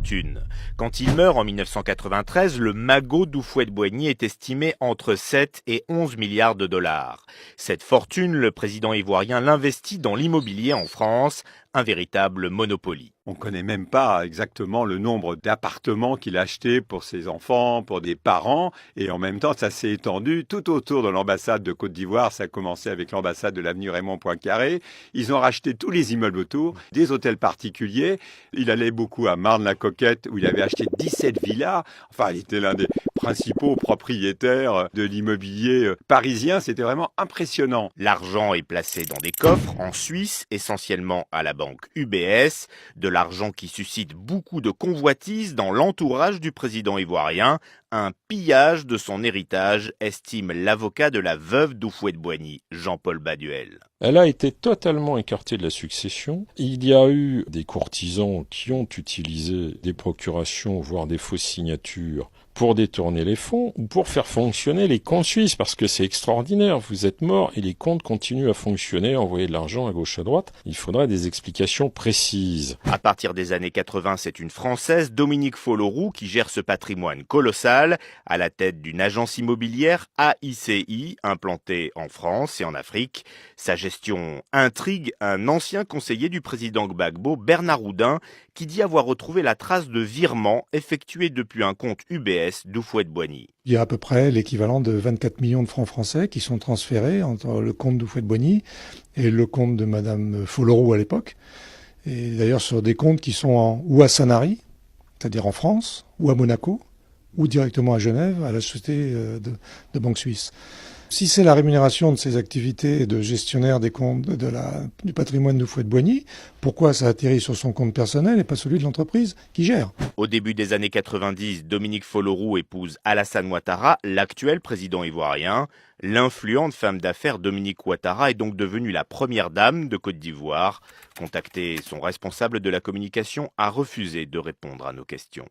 fortune. Quand il meurt en 1993, le magot d'Houphouët-Boigny est estimé entre 7 et 11 milliards de dollars. Cette fortune, le président ivoirien l'investit dans l'immobilier en France, un véritable monopoly. On ne connaît même pas exactement le nombre d'appartements qu'il a achetés pour ses enfants, pour des parents. Et en même temps, ça s'est étendu tout autour de l'ambassade de Côte d'Ivoire. Ça a commencé avec l'ambassade de l'avenue Raymond Poincaré. Ils ont racheté tous les immeubles autour, des hôtels particuliers. Il allait beaucoup à Marne-la-Coquette où il avait acheté 17 villas. Enfin, il était l'un des principaux propriétaires de l'immobilier parisien. C'était vraiment impressionnant. L'argent est placé dans des coffres en Suisse, essentiellement à la banque UBS, de l'argent qui suscite beaucoup de convoitises dans l'entourage du président ivoirien, un pillage de son héritage, estime l'avocat de la veuve d'Houphouët-Boigny, Jean-Paul Baduel. Elle a été totalement écartée de la succession. Il y a eu des courtisans qui ont utilisé des procurations, voire des fausses signatures, pour détourner les fonds ou pour faire fonctionner les comptes suisses, parce que c'est extraordinaire. Vous êtes mort et les comptes continuent à fonctionner, envoyer de l'argent à gauche à droite. Il faudrait des explications précises. À partir des années 80, c'est une Française, Dominique Folloroux, qui gère ce patrimoine colossal, à la tête d'une agence immobilière AICI, implantée en France et en Afrique. Sa gestion intrigue un ancien conseiller du président Gbagbo, Bernard Houdin, qui dit avoir retrouvé la trace de virements effectués depuis un compte UBS d'Houphouët-Boigny. Il y a à peu près l'équivalent de 24 millions de francs français qui sont transférés entre le compte d'Houphouët-Boigny et le compte de Madame Folloroux à l'époque. Et d'ailleurs sur des comptes qui sont ou à Sanary, c'est-à-dire en France, ou à Monaco, ou directement à Genève, à la société de banque suisse. Si c'est la rémunération de ces activités de gestionnaire des comptes du patrimoine d'Houphouët-Boigny, pourquoi ça atterrit sur son compte personnel et pas celui de l'entreprise qui gère? Au début des années 90, Dominique Folloroux épouse Alassane Ouattara, l'actuel président ivoirien. L'influente femme d'affaires Dominique Ouattara est donc devenue la première dame de Côte d'Ivoire. Contacté, son responsable de la communication a refusé de répondre à nos questions.